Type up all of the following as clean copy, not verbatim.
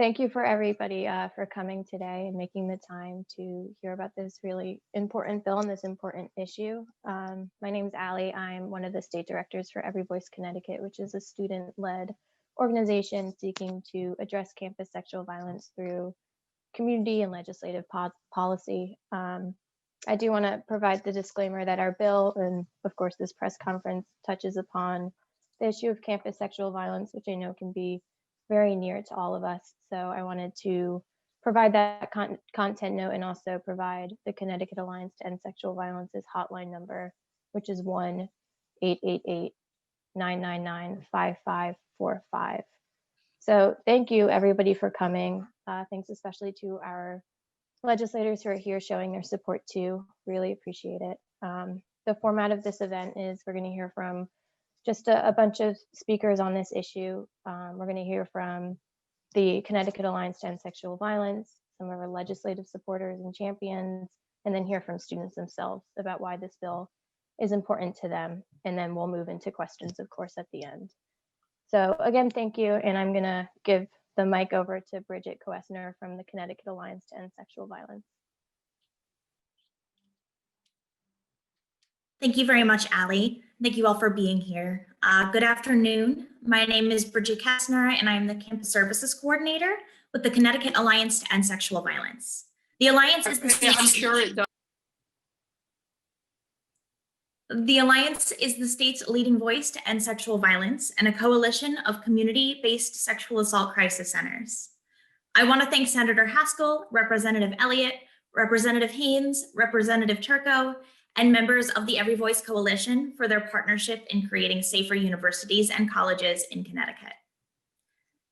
Thank you for everybody for coming today and making the time to hear about this really important bill and this important issue. My name is Allie. I'm one of the state directors for Every Voice Connecticut, which is a student-led organization seeking to address campus sexual violence through community and legislative policy. I do want to provide the disclaimer that our bill and, of course, this press conference touches upon the issue of campus sexual violence, which I know can be very near to all of us. So I wanted to provide that content note and also provide the Connecticut Alliance to End Sexual Violence's hotline number, which is 1-888-999-5545. So thank you everybody for coming. Thanks especially to our legislators who are here showing their support too. Really appreciate it. The format of this event is we're going to hear from just a bunch of speakers on this issue. We're going to hear from the Connecticut Alliance to End Sexual Violence, some of our legislative supporters and champions, and then hear from students themselves about why this bill is important to them. And then we'll move into questions, of course, at the end. So again, thank you. And I'm going to give the mic over to Bridget Koessner from the Connecticut Alliance to End Sexual Violence. Thank you very much, Allie. Thank you all for being here. Good afternoon. My name is Bridget Kastner, and I am the Campus Services Coordinator with the Connecticut Alliance to End Sexual Violence. The Alliance is the state's, I'm sure it does. The Alliance is the state's leading voice to end sexual violence and a coalition of community-based sexual assault crisis centers. I want to thank Senator Haskell, Representative Elliott, Representative Haynes, Representative Turco, and members of the Every Voice Coalition for their partnership in creating safer universities and colleges in Connecticut.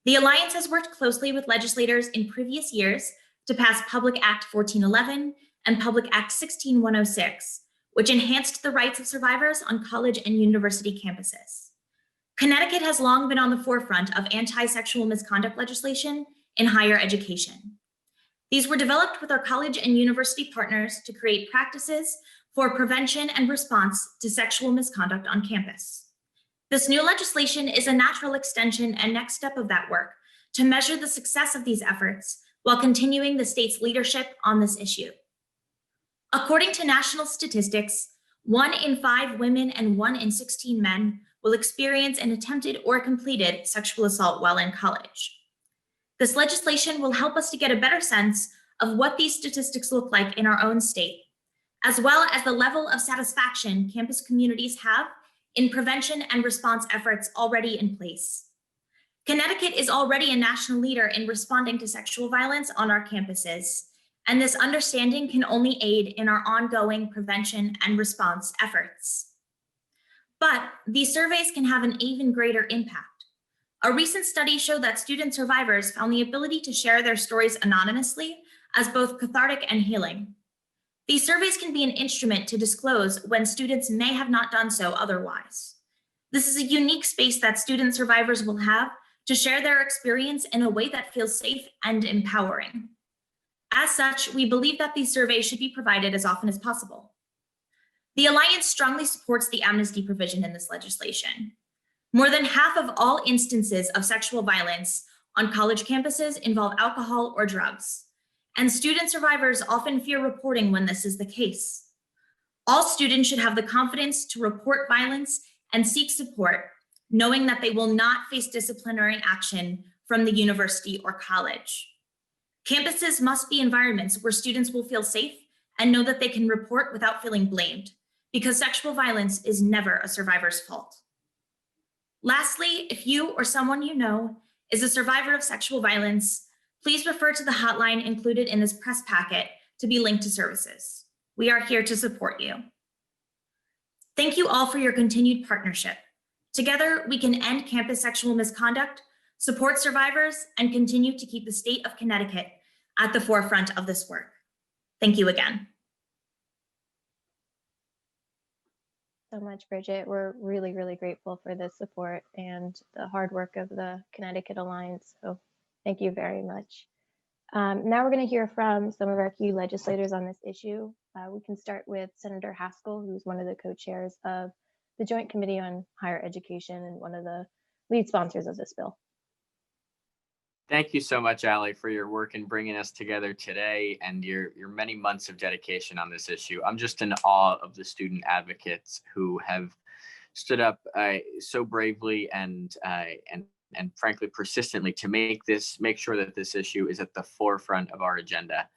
The Alliance has worked closely with legislators in previous years to pass Public Act 1411 and Public Act 16106, which enhanced the rights of survivors on college and university campuses. Connecticut has long been on the forefront of anti-sexual misconduct legislation in higher education. These were developed with our college and university partners to create practices for prevention and response to sexual misconduct on campus. This new legislation is a natural extension and next step of that work to measure the success of these efforts while continuing the state's leadership on this issue. According to national statistics, 1 in 5 women and 1 in 16 men will experience an attempted or completed sexual assault while in college. This legislation will help us to get a better sense of what these statistics look like in our own state, as well as the level of satisfaction campus communities have in prevention and response efforts already in place. Connecticut is already a national leader in responding to sexual violence on our campuses, and this understanding can only aid in our ongoing prevention and response efforts. But these surveys can have an even greater impact. A recent study showed that student survivors found the ability to share their stories anonymously as both cathartic and healing. These surveys can be an instrument to disclose when students may have not done so otherwise. This is a unique space that student survivors will have to share their experience in a way that feels safe and empowering. As such, we believe that these surveys should be provided as often as possible. The Alliance strongly supports the amnesty provision in this legislation. More than half of all instances of sexual violence on college campuses involve alcohol or drugs, and student survivors often fear reporting when this is the case. All students should have the confidence to report violence and seek support, knowing that they will not face disciplinary action from the university or college. Campuses must be environments where students will feel safe and know that they can report without feeling blamed, because sexual violence is never a survivor's fault. Lastly, if you or someone you know is a survivor of sexual violence, please refer to the hotline included in this press packet to be linked to services. We are here to support you. Thank you all for your continued partnership. Together, we can end campus sexual misconduct, support survivors, and continue to keep the state of Connecticut at the forefront of this work. Thank you again. So much, Bridget. We're really, really grateful for the support and the hard work of the Connecticut Alliance. So thank you very much. Now we're going to hear from some of our key legislators on this issue. We can start with Senator Haskell, who's one of the co-chairs of the Joint Committee on Higher Education and one of the lead sponsors of this bill. Thank you so much, Allie, for your work in bringing us together today and your many months of dedication on this issue. I'm just in awe of the student advocates who have stood up so bravely and frankly persistently to make sure that this issue is at the forefront of our agenda.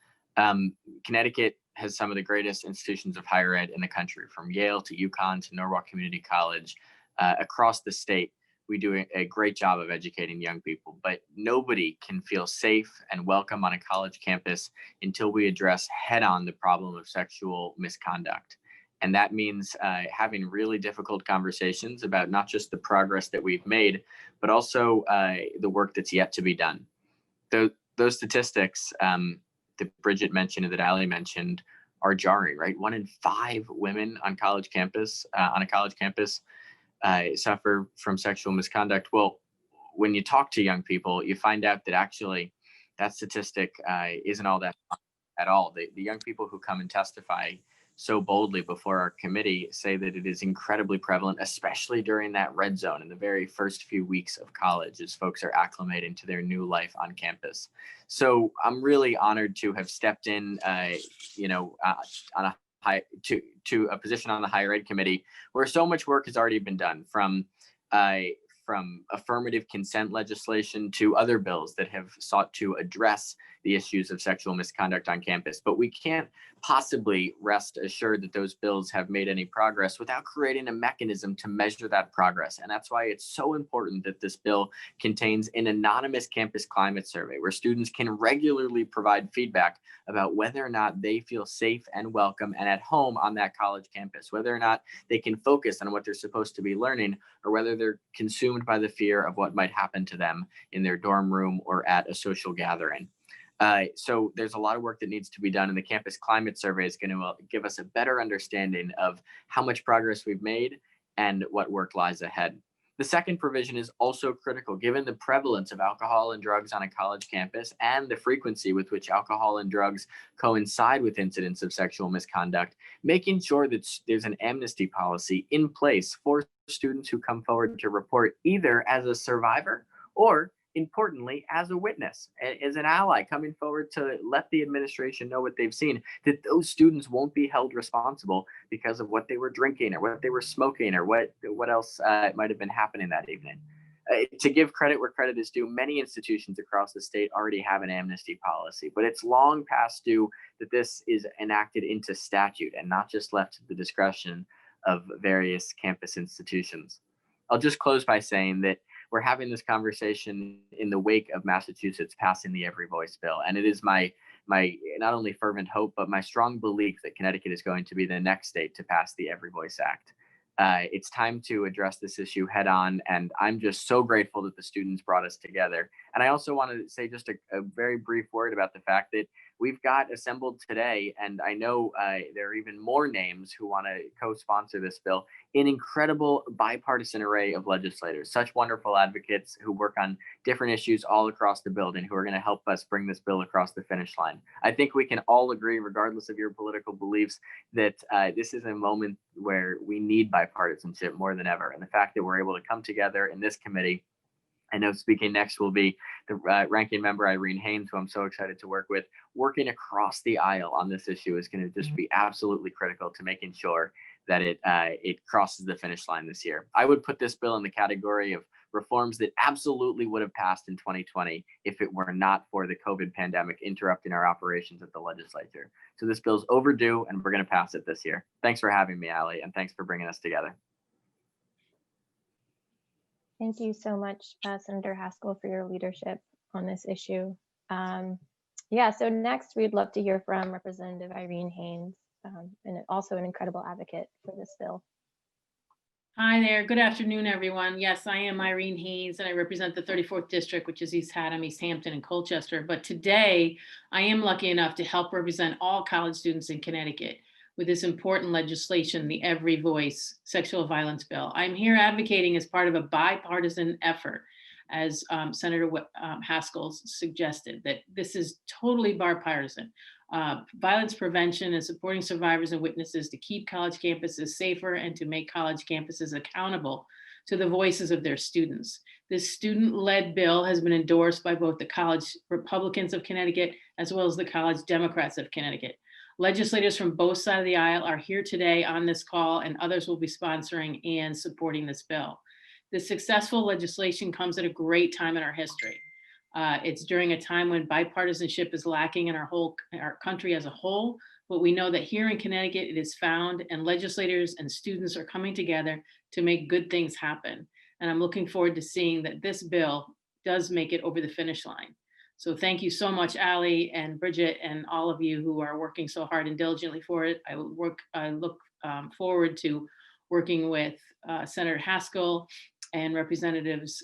Connecticut has some of the greatest institutions of higher ed in the country, from Yale to UConn to Norwalk Community College. Across the state, we do a great job of educating young people, but nobody can feel safe and welcome on a college campus until we address head on the problem of sexual misconduct. And that means having really difficult conversations about not just the progress that we've made, but also the work that's yet to be done. Those statistics that Bridget mentioned and that Ali mentioned are jarring, right? 1 in 5 women on college campus, on a college campus, suffer from sexual misconduct. Well, when you talk to young people, you find out that actually that statistic isn't all that at all. The young people who come and testify so boldly before our committee say that it is incredibly prevalent, especially during that red zone in the very first few weeks of college as folks are acclimating to their new life on campus. So I'm really honored to have stepped in, on a to a position on the higher ed committee where so much work has already been done, from affirmative consent legislation to other bills that have sought to address the issues of sexual misconduct on campus. But we can't possibly rest assured that those bills have made any progress without creating a mechanism to measure that progress. And that's why it's so important that this bill contains an anonymous campus climate survey where students can regularly provide feedback about whether or not they feel safe and welcome and at home on that college campus, whether or not they can focus on what they're supposed to be learning, or whether they're consumed by the fear of what might happen to them in their dorm room or at a social gathering. So there's a lot of work that needs to be done, and the campus climate survey is going to give us a better understanding of how much progress we've made and what work lies ahead. The second provision is also critical given the prevalence of alcohol and drugs on a college campus and the frequency with which alcohol and drugs coincide with incidents of sexual misconduct, making sure that there's an amnesty policy in place for students who come forward to report either as a survivor or, importantly, as a witness, as an ally coming forward to let the administration know what they've seen, that those students won't be held responsible because of what they were drinking or what they were smoking or what else might have been happening that evening. To give credit where credit is due, many institutions across the state already have an amnesty policy, but it's long past due that this is enacted into statute and not just left to the discretion of various campus institutions. I'll just close by saying that we're having this conversation in the wake of Massachusetts passing the Every Voice bill, and it is my not only fervent hope but my strong belief that Connecticut is going to be the next state to pass the Every Voice Act. It's time to address this issue head on, and I'm just so grateful that the students brought us together. And I also want to say just a very brief word about the fact that we've got assembled today, and I know there are even more names who want to co-sponsor this bill, an incredible bipartisan array of legislators, such wonderful advocates who work on different issues all across the building, who are going to help us bring this bill across the finish line. I think we can all agree, regardless of your political beliefs, that this is a moment where we need bipartisanship more than ever. And the fact that we're able to come together in this committee, I know speaking next will be the ranking member, Irene Haynes, who I'm so excited to work with. Working across the aisle on this issue is going to just be absolutely critical to making sure that it crosses the finish line this year. I would put this bill in the category of reforms that absolutely would have passed in 2020 if it were not for the COVID pandemic interrupting our operations at the legislature. So this bill's overdue, and we're going to pass it this year. Thanks for having me, Ali, and thanks for bringing us together. Thank you so much, Senator Haskell, for your leadership on this issue. So next we'd love to hear from Representative Irene Haynes, and also an incredible advocate for this bill. Hi there. Good afternoon, everyone. Yes, I am Irene Haynes, and I represent the 34th District, which is East Haddam, East Hampton, and Colchester. But today, I am lucky enough to help represent all college students in Connecticut with this important legislation, the Every Voice Sexual Violence Bill. I'm here advocating as part of a bipartisan effort, as Senator Haskell suggested, that this is totally bipartisan. Violence prevention and supporting survivors and witnesses to keep college campuses safer and to make college campuses accountable to the voices of their students. This student-led bill has been endorsed by both the College Republicans of Connecticut as well as the College Democrats of Connecticut. Legislators from both sides of the aisle are here today on this call, and others will be sponsoring and supporting this bill. This successful legislation comes at a great time in our history. It's during a time when bipartisanship is lacking in our country as a whole, but we know that here in Connecticut it is found, and legislators and students are coming together to make good things happen. And I'm looking forward to seeing that this bill does make it over the finish line. So thank you so much, Allie and Bridget, and all of you who are working so hard and diligently for it. I look forward to working with Senator Haskell and Representatives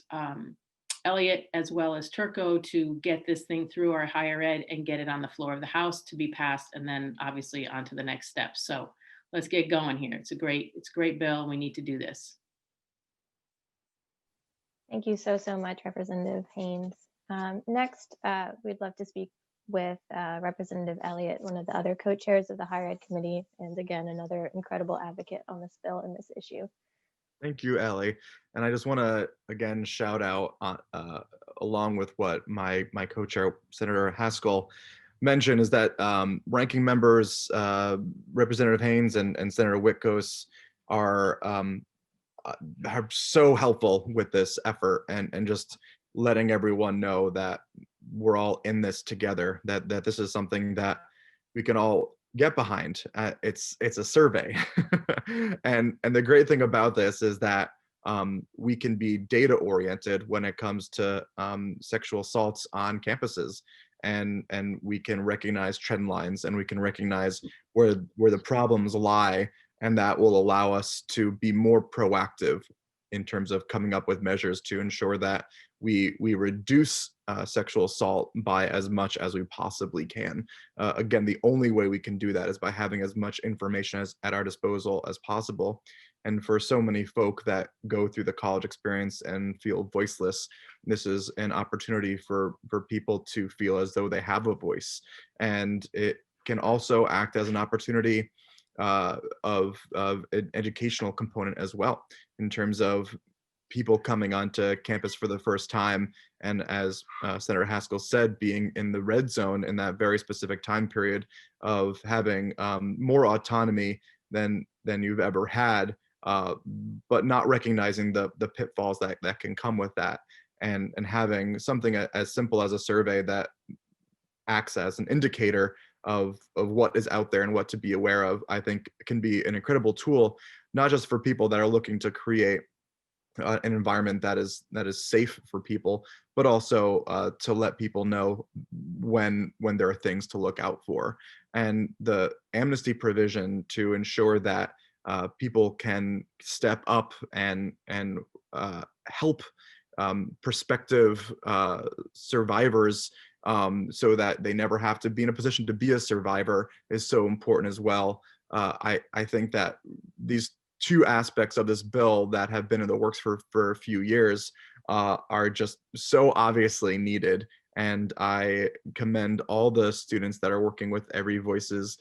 Elliott as well as Turco to get this thing through our higher ed and get it on the floor of the House to be passed, and then obviously on to the next step. So let's get going here. It's a great bill. We need to do this. Thank you so much, Representative Haynes. Next, we'd love to speak with Representative Elliott, one of the other co-chairs of the Higher Ed Committee, and again, another incredible advocate on this bill and this issue. Thank you, Allie. And I just want to again shout out, along with what my co-chair, Senator Haskell, mentioned, is that ranking members, Representative Haynes and Senator Witkos are so helpful with this effort, and just letting everyone know that we're all in this together, that this is something that we can all get behind. It's a survey. and the great thing about this is that we can be data oriented when it comes to sexual assaults on campuses, and we can recognize trend lines, and we can recognize where the problems lie, and that will allow us to be more proactive in terms of coming up with measures to ensure that we reduce sexual assault by as much as we possibly can. Again, the only way we can do that is by having as much information at our disposal as possible. And for so many folk that go through the college experience and feel voiceless, this is an opportunity for people to feel as though they have a voice. And it can also act as an opportunity of an educational component as well, in terms of people coming onto campus for the first time, and as Senator Haskell said, being in the red zone in that very specific time period of having more autonomy than you've ever had, but not recognizing the pitfalls that can come with that, and having something as simple as a survey that acts as an indicator of what is out there and what to be aware of, I think can be an incredible tool, not just for people that are looking to create an environment that is safe for people, but also to let people know when there are things to look out for. And the amnesty provision to ensure that people can step up and help prospective survivors, so that they never have to be in a position to be a survivor, is so important as well. I think that these two aspects of this bill that have been in the works for a few years are just so obviously needed. And I commend all the students that are working with Every Voices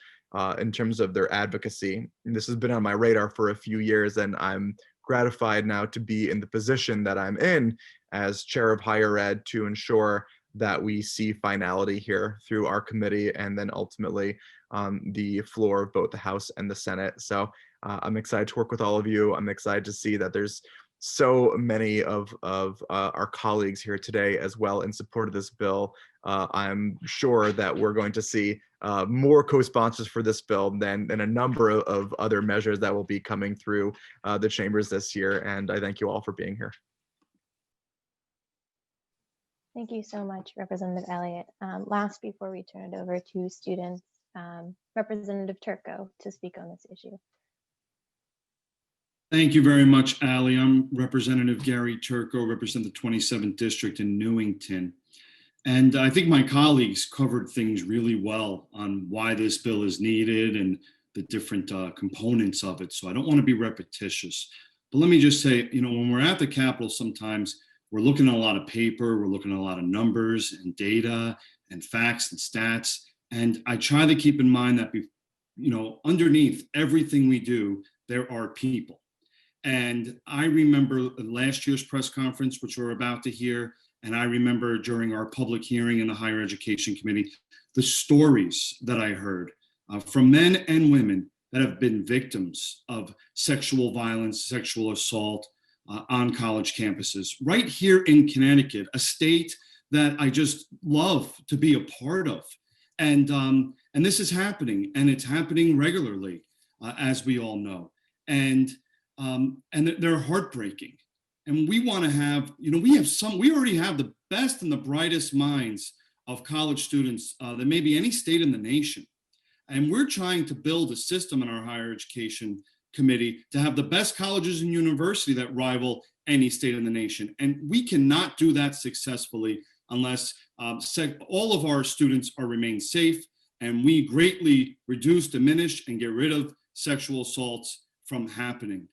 in terms of their advocacy. And this has been on my radar for a few years, and I'm gratified now to be in the position that I'm in as chair of higher ed to ensure that we see finality here through our committee, and then ultimately on the floor of both the House and the Senate. So I'm excited to work with all of you. I'm excited to see that there's so many of our colleagues here today as well in support of this bill. I'm sure that we're going to see more co-sponsors for this bill than a number of other measures that will be coming through the chambers this year. And I thank you all for being here. Thank you so much, Representative Elliott. Last, before we turn it over to students, Representative Turco to speak on this issue. Thank you very much, Allie. I'm Representative Gary Turco, represent the 27th District in Newington. And I think my colleagues covered things really well on why this bill is needed and the different components of it. So I don't want to be repetitious. But let me just say, when we're at the Capitol, sometimes we're looking at a lot of paper, we're looking at a lot of numbers and data and facts and stats. And I try to keep in mind that, underneath everything we do, there are people. And I remember last year's press conference, which we're about to hear, and I remember during our public hearing in the Higher Education Committee, the stories that I heard from men and women that have been victims of sexual violence, sexual assault on college campuses. Right here in Connecticut, a state that I just love to be a part of. And this is happening, and it's happening regularly, as we all know. And they're heartbreaking. And we want to have, we already have the best and the brightest minds of college students than maybe any state in the nation. And we're trying to build a system in our higher education committee to have the best colleges and university that rival any state in the nation. And we cannot do that successfully unless all of our students are remain safe, and we greatly reduce, diminish, and get rid of sexual assaults from happening.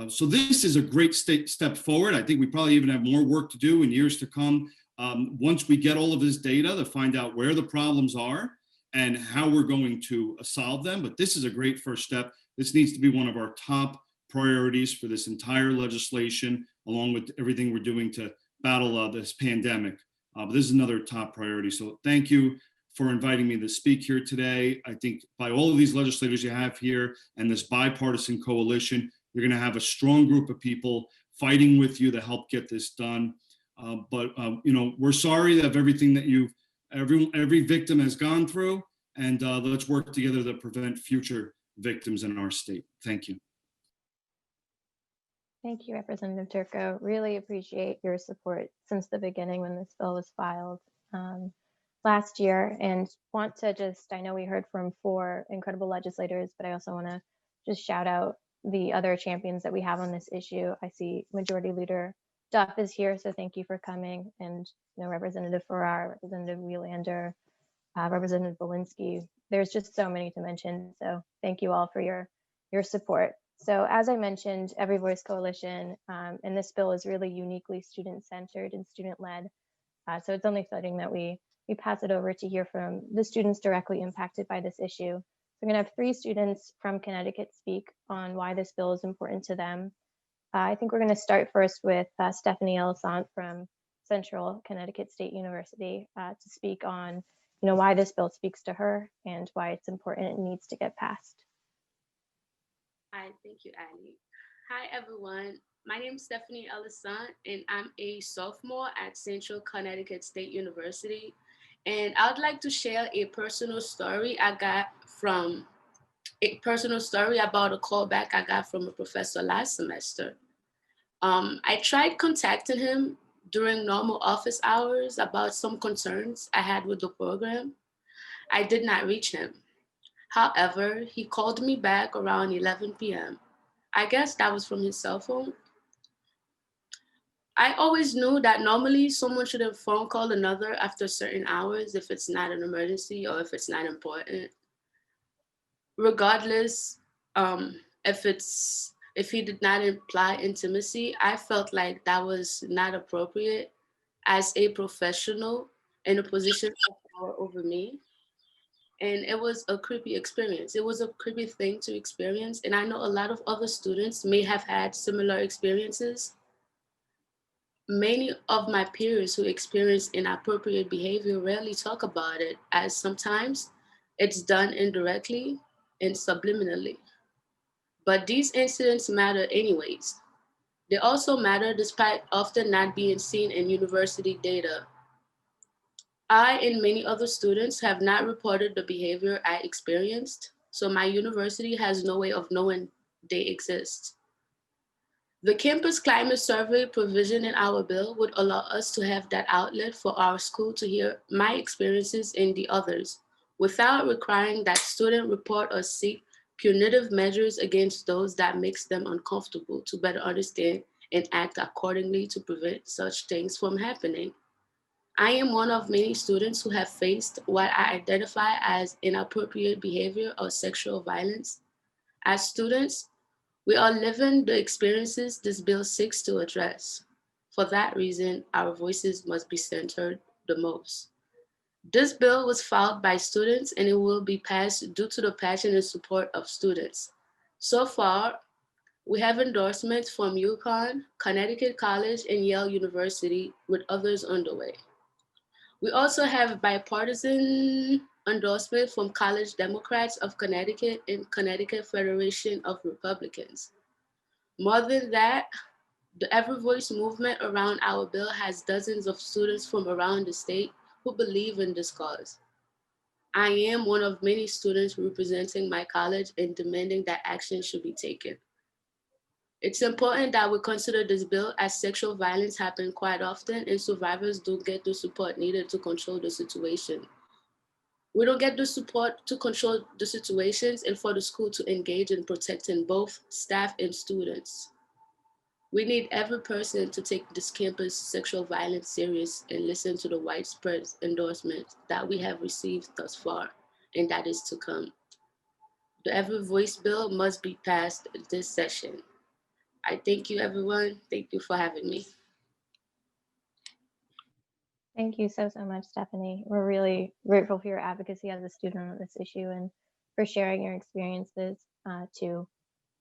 So this is a great step forward. I think we probably even have more work to do in years to come once we get all of this data to find out where the problems are and how we're going to solve them. But this is a great first step. This needs to be one of our top priorities for this entire legislation, along with everything we're doing to battle this pandemic. But this is another top priority. So thank you for inviting me to speak here today. I think by all of these legislators you have here and this bipartisan coalition, you're going to have a strong group of people fighting with you to help get this done. But we're sorry of everything that every victim has gone through, and let's work together to prevent future victims in our state. Thank you. Thank you, Representative Turco. Really appreciate your support since the beginning when this bill was filed last year, and want to I know we heard from 4 incredible legislators, but I also want to just shout out the other champions that we have on this issue. I see Majority Leader Duff is here, so thank you for coming, and Representative Farrar, Representative Wielander, Representative Belinsky. There's just so many to mention, so thank you all for your support. So as I mentioned, Every Voice Coalition, and this bill is really uniquely student-centered and student-led. So it's only fitting that we pass it over to hear from the students directly impacted by this issue. So I'm going to have 3 students from Connecticut speak on why this bill is important to them. I think we're going to start first with Stephanie Elisant from Central Connecticut State University to speak on why this bill speaks to her and why it's important and needs to get passed. Hi, thank you, Annie. Hi, everyone. My name is Stephanie Elisant, and I'm a sophomore at Central Connecticut State University. And I would like to share a personal story about a callback I got from a professor last semester. I tried contacting him during normal office hours about some concerns I had with the program. I did not reach him. However, he called me back around 11 p.m. I guess that was from his cell phone. I always knew that normally someone shouldn't phone call another after certain hours if it's not an emergency or if it's not important. Regardless, if he did not imply intimacy, I felt like that was not appropriate as a professional in a position of power over me. And it was a creepy experience. It was a creepy thing to experience. And I know a lot of other students may have had similar experiences. Many of my peers who experience inappropriate behavior rarely talk about it, as sometimes it's done indirectly and subliminally. But these incidents matter anyways. They also matter despite often not being seen in university data. I and many other students have not reported the behavior I experienced, so my university has no way of knowing they exist. The campus climate survey provision in our bill would allow us to have that outlet for our school to hear my experiences and the others, without requiring that student report or seek punitive measures against those that makes them uncomfortable to better understand and act accordingly to prevent such things from happening. I am one of many students who have faced what I identify as inappropriate behavior or sexual violence. As students, we are living the experiences this bill seeks to address. For that reason, our voices must be centered the most. This bill was filed by students and it will be passed due to the passion and support of students. So far, We have endorsements from UConn, Connecticut College, and Yale University, with others underway. We also have bipartisan endorsement from College Democrats of Connecticut and Connecticut Federation of Republicans. More than that, the Every Voice movement around our bill has dozens of students from around the state who believe in this cause. I am one of many students representing my college and demanding that action should be taken. It's important that we consider this bill, as sexual violence happens quite often and survivors don't get the support needed to control the situation. We don't get the support to control the situations and for the school to engage in protecting both staff and students. We need every person to take this campus sexual violence serious and listen to the widespread endorsement that we have received thus far and that is to come. The Every Voice bill must be passed this session. I thank you, everyone. Thank you for having me. Thank you so much, Stephanie. We're really grateful for your advocacy as a student on this issue and for sharing your experiences too.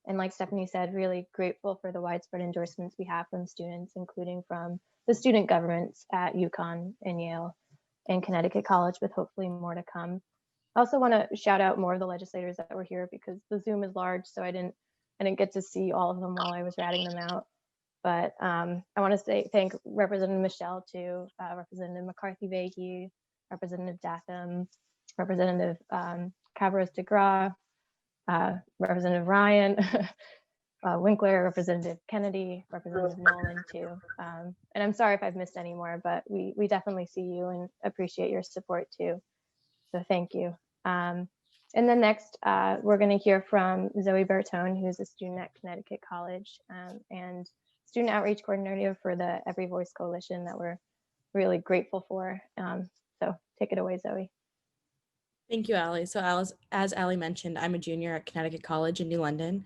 And like Stephanie said, really grateful for the widespread endorsements we have from students, including from the student governments at UConn and Yale and Connecticut College, with hopefully more to come. I also want to shout out more of the legislators that were here, because the Zoom is large, so I didn't get to see all of them while I was ratting them out. But I want to thank Representative Michelle too, Representative McCarthy-Vahey, Representative Datham, Representative Cabros DeGraw, Representative Ryan, Winkler, Representative Kennedy, Representative Nolan too. And I'm sorry if I've missed any more, but we definitely see you and appreciate your support too. So thank you. And then next, we're going to hear from Zoe Bertone, who's a student at Connecticut College and student outreach coordinator for the Every Voice Coalition that we're really grateful for. So take it away, Zoe. Thank you, Allie. So as Allie mentioned, I'm a junior at Connecticut College in New London,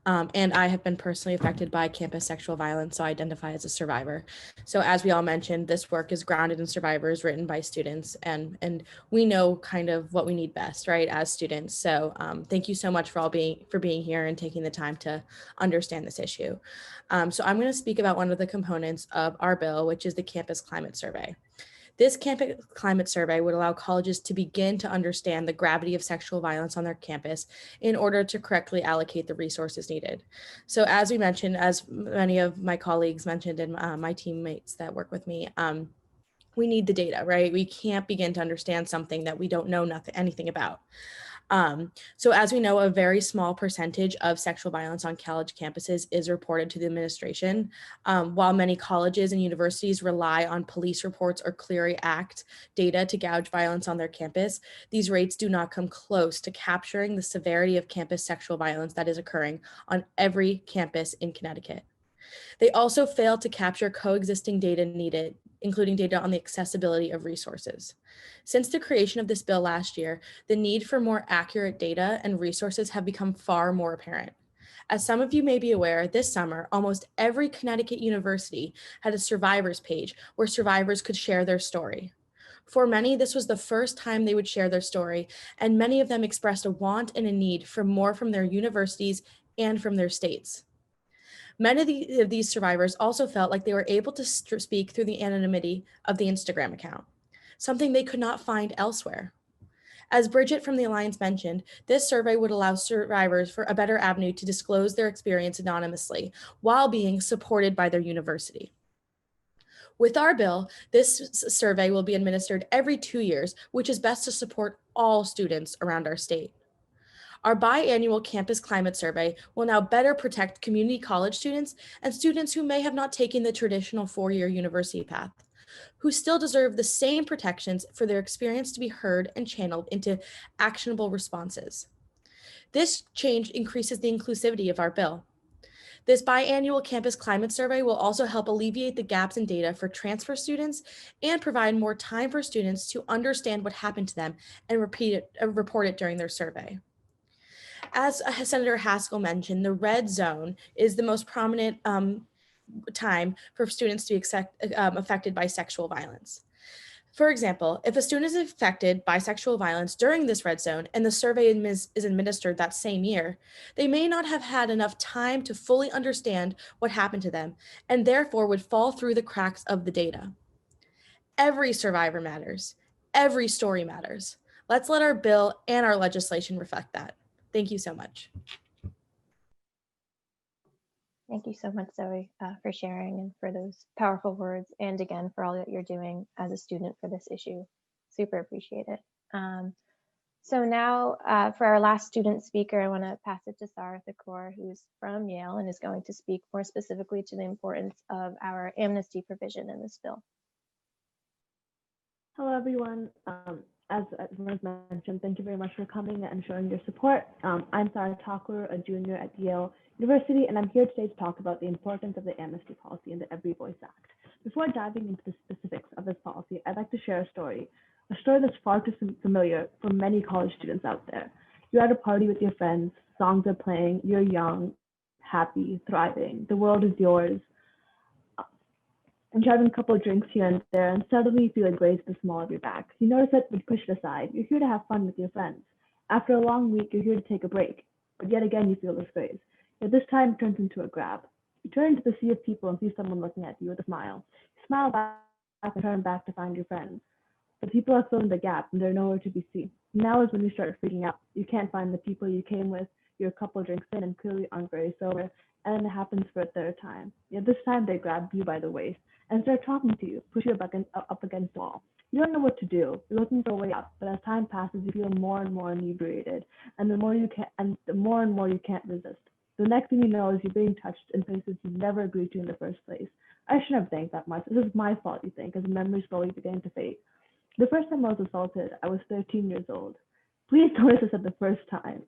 and I have been personally affected by campus sexual violence, so I identify as a survivor. So as we all mentioned, this work is grounded in survivors, written by students, and we know kind of what we need best, right, as students. So thank you so much for being here and taking the time to understand this issue. So I'm going to speak about one of the components of our bill, which is the Campus Climate Survey. This campus climate survey would allow colleges to begin to understand the gravity of sexual violence on their campus in order to correctly allocate the resources needed. So as we mentioned, as many of my colleagues mentioned and my teammates that work with me, we need the data, right? We can't begin to understand something that we don't know anything about. So as we know, a very small percentage of sexual violence on college campuses is reported to the administration. While many colleges and universities rely on police reports or Clery Act data to gauge violence on their campus, these rates do not come close to capturing the severity of campus sexual violence that is occurring on every campus in Connecticut. They also fail to capture coexisting data needed, including data on the accessibility of resources. Since the creation of this bill last year, the need for more accurate data and resources have become far more apparent. As some of you may be aware, this summer, almost every Connecticut university had a survivors page where survivors could share their story. For many, this was the first time they would share their story, and many of them expressed a want and a need for more from their universities and from their states. Many of these survivors also felt like they were able to speak through the anonymity of the Instagram account, something they could not find elsewhere. As Bridget from the Alliance mentioned, this survey would allow survivors for a better avenue to disclose their experience anonymously while being supported by their university. With our bill, this survey will be administered every 2 years, which is best to support all students around our state. Our biannual campus climate survey will now better protect community college students and students who may have not taken the traditional 4-year university path, who still deserve the same protections for their experience to be heard and channeled into actionable responses. This change increases the inclusivity of our bill. This biannual campus climate survey will also help alleviate the gaps in data for transfer students and provide more time for students to understand what happened to them and report it during their survey. As Senator Haskell mentioned, the red zone is the most prominent time for students to be affected by sexual violence. For example, if a student is affected by sexual violence during this red zone and the survey is administered that same year, they may not have had enough time to fully understand what happened to them and therefore would fall through the cracks of the data. Every survivor matters. Every story matters. Let's let our bill and our legislation reflect that. Thank you so much. Thank you so much, Zoe, for sharing and for those powerful words, and again, for all that you're doing as a student for this issue. Super appreciate it. So now for our last student speaker, I want to pass it to Sarah Thakor, who's from Yale and is going to speak more specifically to the importance of our amnesty provision in this bill. Hello, everyone. As was mentioned, thank you very much for coming and showing your support. I'm Sarah Thakor, a junior at Yale University, and I'm here today to talk about the importance of the amnesty policy and the Every Voice Act. Before diving into the specifics of this policy, I'd like to share a story that's far too familiar for many college students out there. You're at a party with your friends, songs are playing, you're young, happy, thriving, the world is yours, and you're having a couple of drinks here and there, and suddenly you feel a graze in the small of your back. You notice that when you push it aside, you're here to have fun with your friends. After a long week, you're here to take a break, but yet again you feel this graze. Yet this time it turns into a grab. You turn into the sea of people and see someone looking at you with a smile. You smile back and turn back to find your friends. But people have filled in the gap and they're nowhere to be seen. Now is when you start freaking out. You can't find the people you came with, you're a couple of drinks in and clearly aren't very sober, and then it happens for a third time. Yet this time they grab you by the waist and start talking to you, push you up against the wall. You don't know what to do. You're looking for a way out, but as time passes, you feel more and more inebriated, and the more and more you can't resist. The next thing you know is you're being touched in places you never agreed to in the first place. I shouldn't have drank that much. This is my fault, you think, as the memories slowly begin to fade. The first time I was assaulted, I was 13 years old. Please notice this at the first time.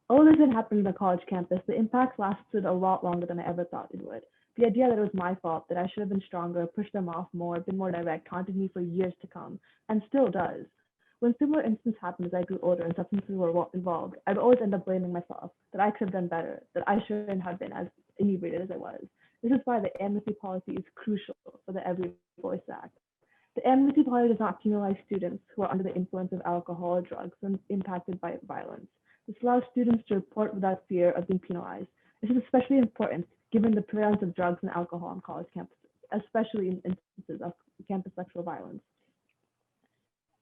Although this had happened on the college campus, the impact lasted a lot longer than I ever thought it would. The idea that it was my fault, that I should have been stronger, pushed them off more, been more direct, haunted me for years to come, and still does. When similar incidents happened as I grew older and substances were involved, I'd always end up blaming myself, that I could have done better, that I shouldn't have been as inebriated as I was. This is why the amnesty policy is crucial for the Every Voice Act. The amnesty policy does not penalize students who are under the influence of alcohol or drugs and impacted by violence. This allows students to report without fear of being penalized. This is especially important given the prevalence of drugs and alcohol on college campuses, especially in instances of campus sexual violence.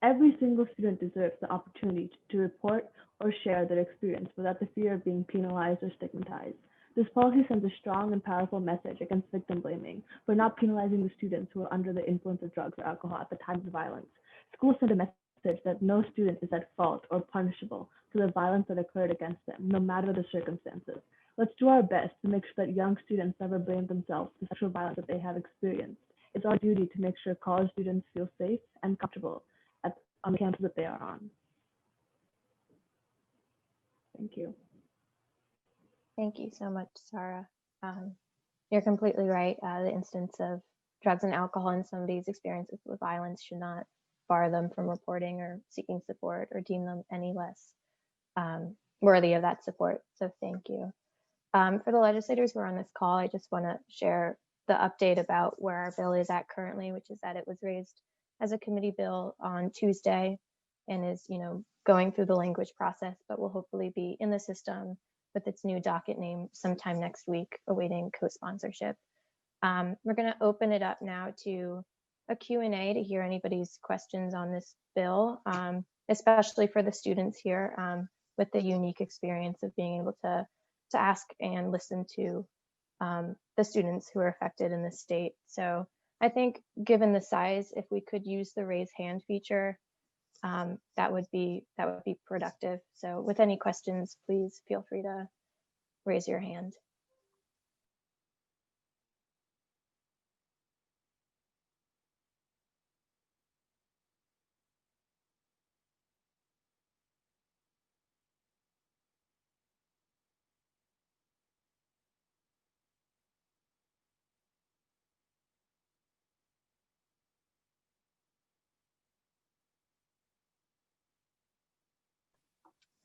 Every single student deserves the opportunity to report or share their experience without the fear of being penalized or stigmatized. This policy sends a strong and powerful message against victim blaming for not penalizing the students who are under the influence of drugs or alcohol at the time of violence. Schools send a message that no student is at fault or punishable for the violence that occurred against them, no matter the circumstances. Let's do our best to make sure that young students never blame themselves for sexual violence that they have experienced. It's our duty to make sure college students feel safe and comfortable on the campus that they are on. Thank you. Thank you so much, Sarah. You're completely right. The instance of drugs and alcohol in somebody's experiences with violence should not bar them from reporting or seeking support or deem them any less worthy of that support. So thank you. For the legislators who are on this call, I just want to share the update about where our bill is at currently, which is that it was raised as a committee bill on Tuesday and is, going through the language process, but will hopefully be in the system with its new docket name sometime next week, awaiting co-sponsorship. We're going to open it up now to a Q&A to hear anybody's questions on this bill, especially for the students here with the unique experience of being able to ask and listen to the students who are affected in the state. So I think given the size, if we could use the raise hand feature, that would be productive. So with any questions, please feel free to raise your hand.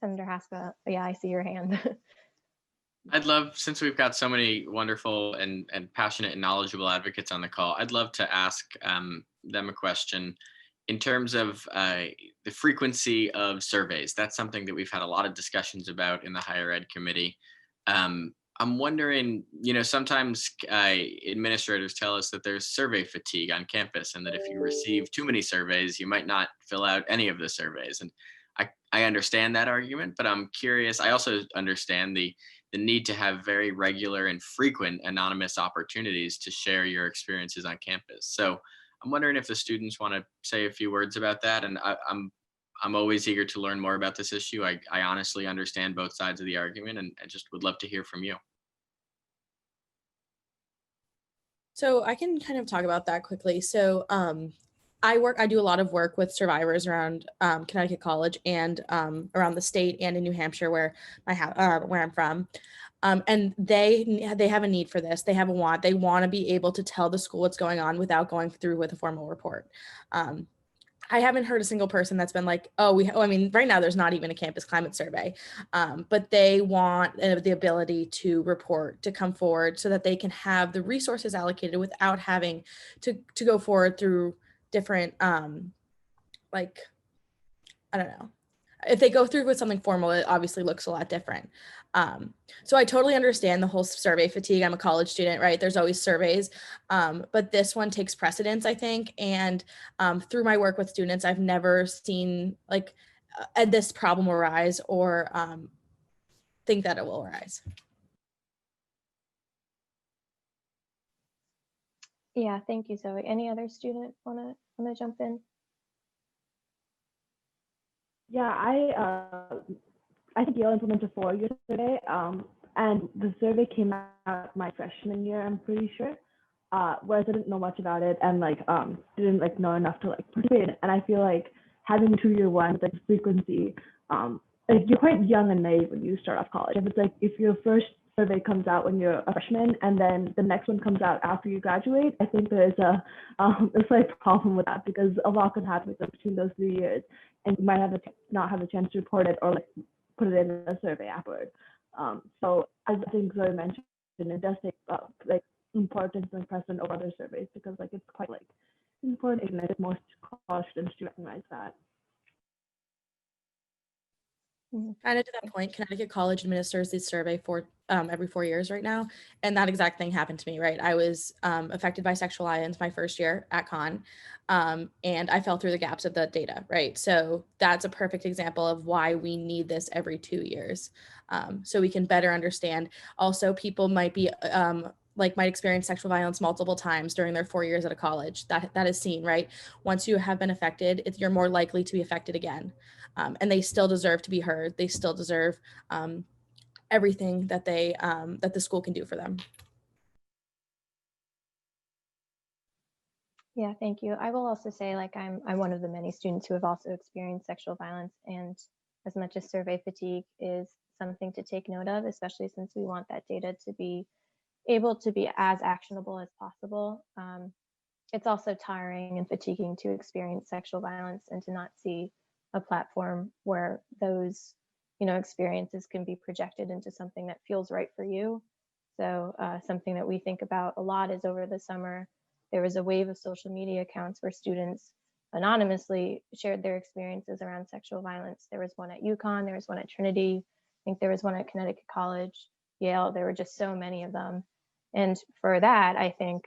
Senator Haska, yeah, I see your hand. I'd love, since we've got so many wonderful and passionate and knowledgeable advocates on the call, I'd love to ask them a question. in terms of the frequency of surveys, that's something that we've had a lot of discussions about in the higher ed committee. I'm wondering, sometimes administrators tell us that there's survey fatigue on campus and that if you receive too many surveys, you might not fill out any of the surveys. And I understand that argument, but I'm curious. I also understand the need to have very regular and frequent anonymous opportunities to share your experiences on campus. So I'm wondering if the students want to say a few words about that. And I'm always eager to learn more about this issue. I honestly understand both sides of the argument, and I just would love to hear from you. So I can kind of talk about that quickly. So I do a lot of work with survivors around Connecticut College and around the state and in New Hampshire, where I'm from. And they have a need for this. They have a want. They want to be able to tell the school what's going on without going through with a formal report. I haven't heard a single person that's been like, I mean, right now there's not even a campus climate survey, but they want the ability to report, to come forward so that they can have the resources allocated without having to go forward through different, like, I don't know. If they go through with something formal, it obviously looks a lot different. So I totally understand the whole survey fatigue. I'm a college student, right? There's always surveys, but this one takes precedence, I think. And through my work with students, I've never seen like this problem arise or think that it will arise. Yeah, thank you, Zoe. Any other student wanna jump in? Yeah, I think Yale implemented 4-year survey, and the survey came out my freshman year, I'm pretty sure. Whereas I didn't know much about it and didn't know enough to participate. And I feel like having 2-year one with frequency, you're quite young and naive when you start off college. If it's if your first survey comes out when you're a freshman and then the next one comes out after you graduate, I think there's a slight problem with that because a lot can happen between those 3 years, and you might not have a chance to report it or put it in a survey afterward. So as I think Zoe mentioned, it does take importance and precedent over other surveys because it's quite important, and I think most college students to recognize that. Kind of to that point, Connecticut College administers this survey for every 4 years right now. And that exact thing happened to me, right? I was affected by sexual violence my first year at Con, and I fell through the gaps of the data, right? So that's a perfect example of why we need this every 2 years. So we can better understand. Also, people might be might experience sexual violence multiple times during their 4 years at a college. That is seen, right? Once you have been affected, you're more likely to be affected again. And they still deserve to be heard. They still deserve everything that that the school can do for them. Yeah, thank you. I will also say I'm one of the many students who have also experienced sexual violence, and as much as survey fatigue is something to take note of, especially since we want that data to be able to be as actionable as possible, it's also tiring and fatiguing to experience sexual violence and to not see a platform where those experiences can be projected into something that feels right for you. So something that we think about a lot is over the summer there was a wave of social media accounts where students anonymously shared their experiences around sexual violence. There was one at UConn, there was one at Trinity, I think there was one at Connecticut College, Yale. There were just so many of them. And for that, I think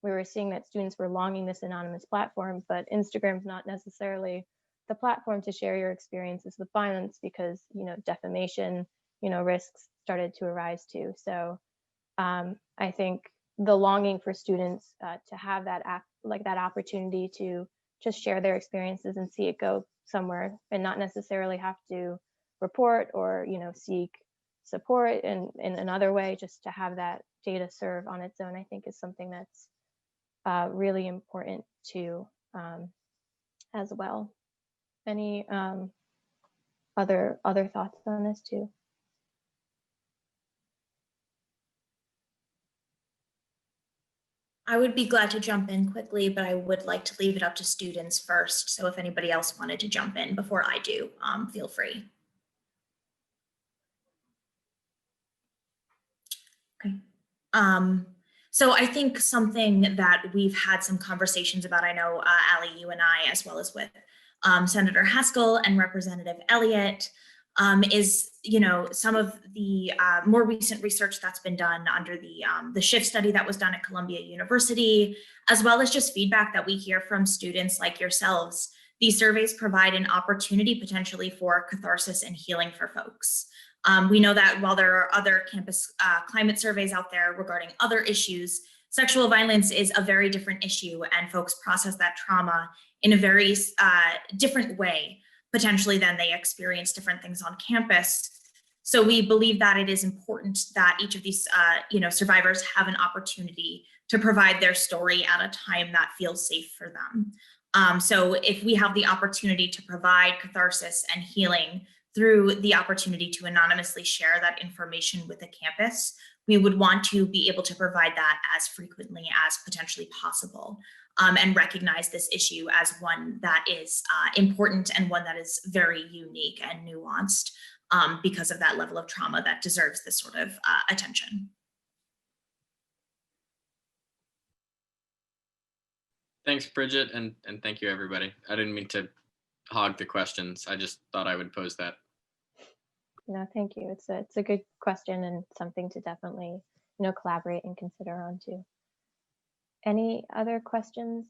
we were seeing that students were longing this anonymous platform, but Instagram's not necessarily the platform to share your experiences with violence because, defamation, risks started to arise too. So I think the longing for students to have that that opportunity to just share their experiences and see it go somewhere and not necessarily have to report or seek support in another way, just to have that data serve on its own, I think is something that's really important too as well. Any other thoughts on this too? I would be glad to jump in quickly, but I would like to leave it up to students first. So if anybody else wanted to jump in before I do, feel free. Okay. So I think something that we've had some conversations about, I know, Ali, you and I, as well as with Senator Haskell and Representative Elliott, is, some of the more recent research that's been done under the SHIFT study that was done at Columbia University, as well as just feedback that we hear from students like yourselves. These surveys provide an opportunity potentially for catharsis and healing for folks. We know that while there are other campus climate surveys out there regarding other issues, sexual violence is a very different issue, and folks process that trauma in a very different way, potentially, than they experience different things on campus. So we believe that it is important that each of these survivors have an opportunity to provide their story at a time that feels safe for them. So if we have the opportunity to provide catharsis and healing through the opportunity to anonymously share that information with the campus, we would want to be able to provide that as frequently as potentially possible, and recognize this issue as one that is important and one that is very unique and nuanced because of that level of trauma that deserves this sort of attention. Thanks, Bridget, and thank you, everybody. I didn't mean to hog the questions. I just thought I would pose that. No, thank you. It's a good question and something to definitely, collaborate and consider on too. Any other questions?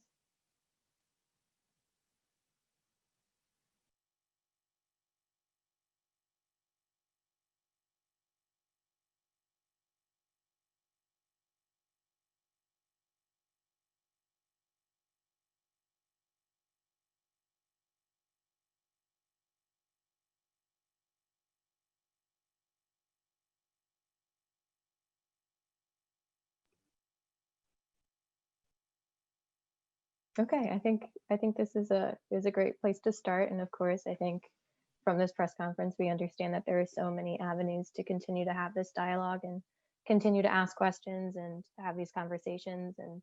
Okay, I think this is a great place to start. And of course, I think from this press conference, we understand that there are so many avenues to continue to have this dialogue and continue to ask questions and have these conversations and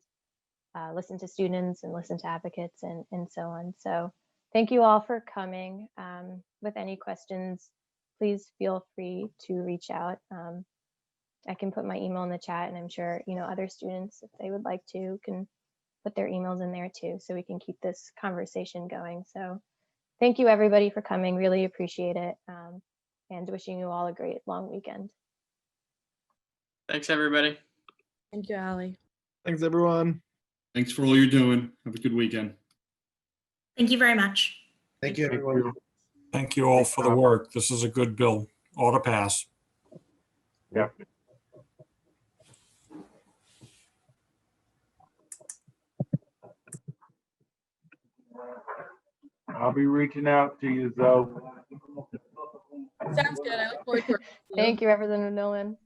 listen to students and listen to advocates and so on. So thank you all for coming. With any questions, please feel free to reach out. I can put my email in the chat, and I'm sure, other students, if they would like to, can put their emails in there too, so we can keep this conversation going. So thank you, everybody, for coming. Really appreciate it. And wishing you all a great long weekend. Thanks, everybody. Thank you, Ali. Thanks, everyone. Thanks for all you're doing. Have a good weekend. Thank you very much. Thank you, everyone. Thank you all for the work. This is a good bill. Ought to pass. Yeah. I'll be reaching out to you, Zoe. Sounds good. I look forward to working with you. Thank you, Representative Nolan.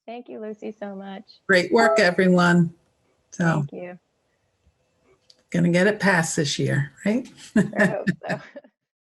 Thank you, Lucy, so much. Great work, everyone. So, Thank you. gonna get it passed this year, right? I hope so.